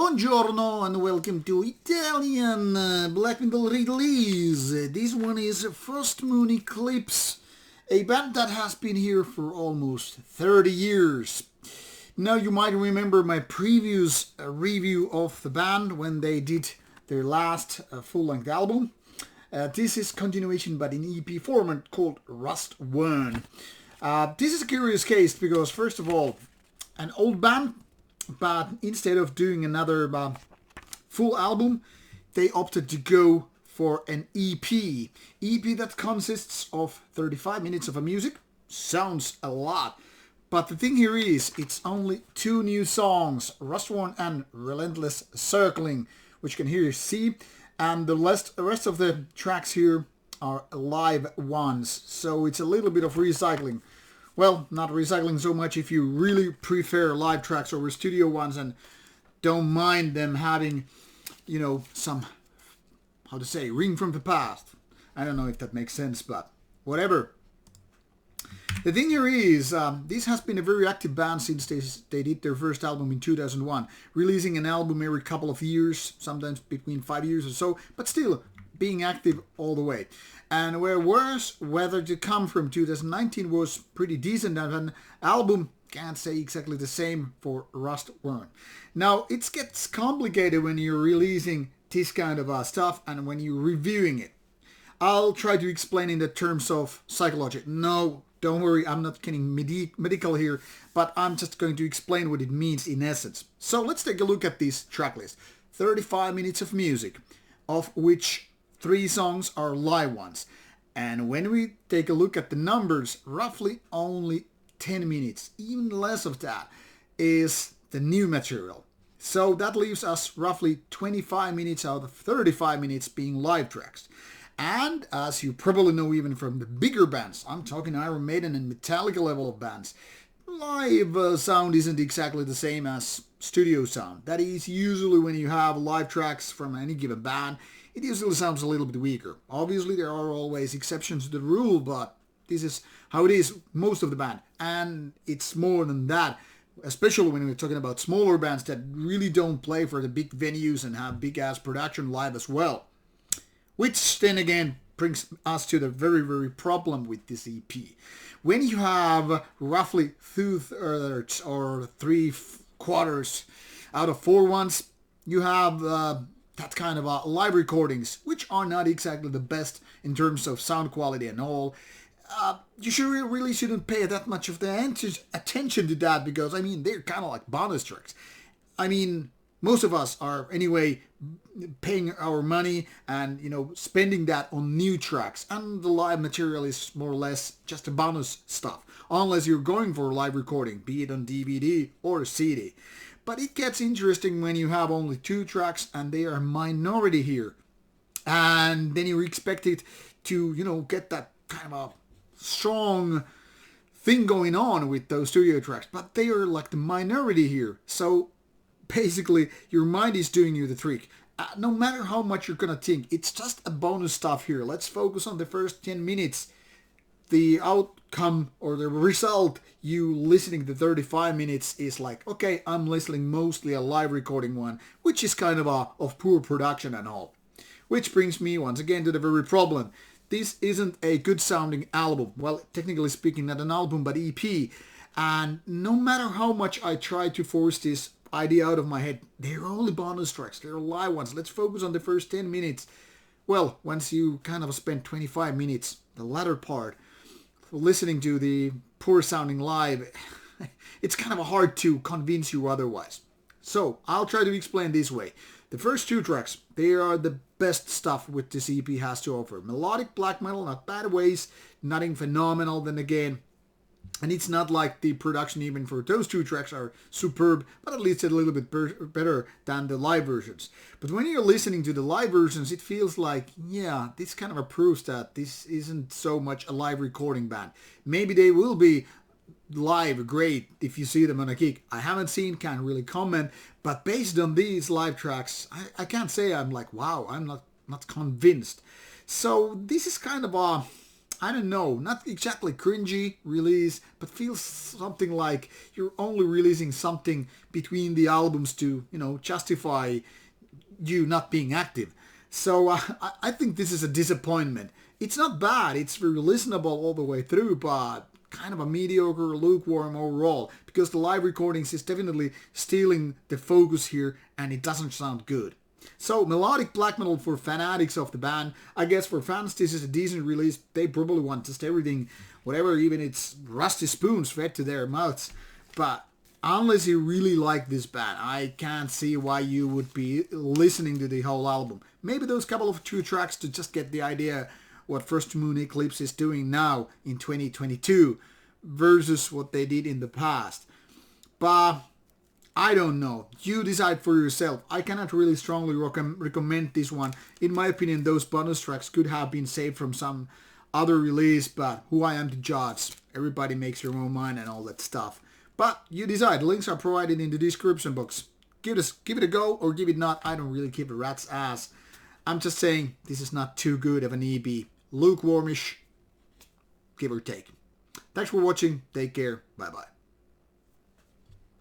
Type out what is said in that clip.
Buongiorno and welcome to Italian black metal release. This one is Frostmoon Eclipse, a band that has been here for almost 30 years. Now you might remember my previous review of the band when they did their last full-length album. This is continuation but in EP format called Rustworn. This is a curious case because first of all, an old band, but instead of doing another full album, they opted to go for an EP. EP that consists of 35 minutes of music. Sounds a lot. But the thing here is, it's only two new songs, Rustworn and Relentless Circling, which you can hear see. And the rest of the tracks here are live ones. So it's a little bit of recycling. Well, not recycling so much if you really prefer live tracks over studio ones and don't mind them having, some, ring from the past. I don't know if that makes sense, but whatever. The thing here is, this has been a very active band since they did their first album in 2001, releasing an album every couple of years, sometimes between 5 years or so, but still being active all the way. And where worse weather to come from 2019 was pretty decent, and an album can't say exactly the same for Rustworn. Now, it gets complicated when you're releasing this kind of stuff and when you're reviewing it. I'll try to explain in the terms of psychology. No, don't worry, I'm not getting medical here, but I'm just going to explain what it means in essence. So let's take a look at this track list. 35 minutes of music, of which 3 songs are live ones. And when we take a look at the numbers, roughly only 10 minutes, even less of that, is the new material. So that leaves us roughly 25 minutes out of 35 minutes being live tracks. And as you probably know even from the bigger bands, I'm talking Iron Maiden and Metallica level of bands, live sound isn't exactly the same as studio sound. That is usually when you have live tracks from any given band, it usually sounds a little bit weaker. Obviously there are always exceptions to the rule, but this is how it is most of the band. And it's more than that, especially when we're talking about smaller bands that really don't play for the big venues and have big ass production live as well. Which then again brings us to the very, very problem with this EP. When you have roughly 2/3 or 3/4 out of 4 ones, you have that kind of live recordings, which are not exactly the best in terms of sound quality and all. You really shouldn't pay that much of the attention to that because, they're kind of like bonus tracks. Most of us are anyway paying our money and, spending that on new tracks. And the live material is more or less just a bonus stuff. Unless you're going for a live recording, be it on DVD or CD. But it gets interesting when you have only 2 tracks and they are minority here. And then you're expected to, get that kind of a strong thing going on with those studio tracks. But they are like the minority here. So basically, your mind is doing you the trick. No matter how much you're going to think, it's just a bonus stuff here. Let's focus on the first 10 minutes. The outcome or the result, you listening to 35 minutes is like, okay, I'm listening mostly a live recording one, which is kind of poor production and all. Which brings me once again to the very problem. This isn't a good sounding album. Well, technically speaking, not an album, but EP. And no matter how much I try to force this idea out of my head, they're only bonus tracks, they're live ones. Let's focus on the first 10 minutes. Well, once you kind of spend 25 minutes, the latter part, listening to the poor sounding live, it's kind of hard to convince you otherwise. So I'll try to explain this way. The first 2 tracks, they are the best stuff which this EP has to offer. Melodic black metal, not bad ways, nothing phenomenal then again. And it's not like the production even for those 2 tracks are superb, but at least a little bit better than the live versions. But when you're listening to the live versions, it feels like, yeah, this kind of proves that this isn't so much a live recording band. Maybe they will be live great if you see them on a gig. I haven't seen, can't really comment, but based on these live tracks, I can't say I'm like, wow, I'm not convinced. So this is kind of I don't know, not exactly cringy release, but feels something like you're only releasing something between the albums to, justify you not being active. So I think this is a disappointment. It's not bad, it's very listenable all the way through, but kind of a mediocre, lukewarm overall, because the live recordings is definitely stealing the focus here and it doesn't sound good. So, melodic black metal for fanatics of the band. I guess for fans this is a decent release. They probably want just everything, whatever, even it's rusty spoons fed to their mouths. But unless you really like this band, I can't see why you would be listening to the whole album. Maybe those couple of 2 tracks to just get the idea what Frostmoon Eclipse is doing now in 2022 versus what they did in the past. But I don't know. You decide for yourself. I cannot really strongly recommend this one. In my opinion, those bonus tracks could have been saved from some other release, but who I am to judge. Everybody makes their own mind and all that stuff. But you decide. Links are provided in the description box. Give it a go or give it not. I don't really give a rat's ass. I'm just saying this is not too good of an EP. Lukewarmish, give or take. Thanks for watching. Take care. Bye bye.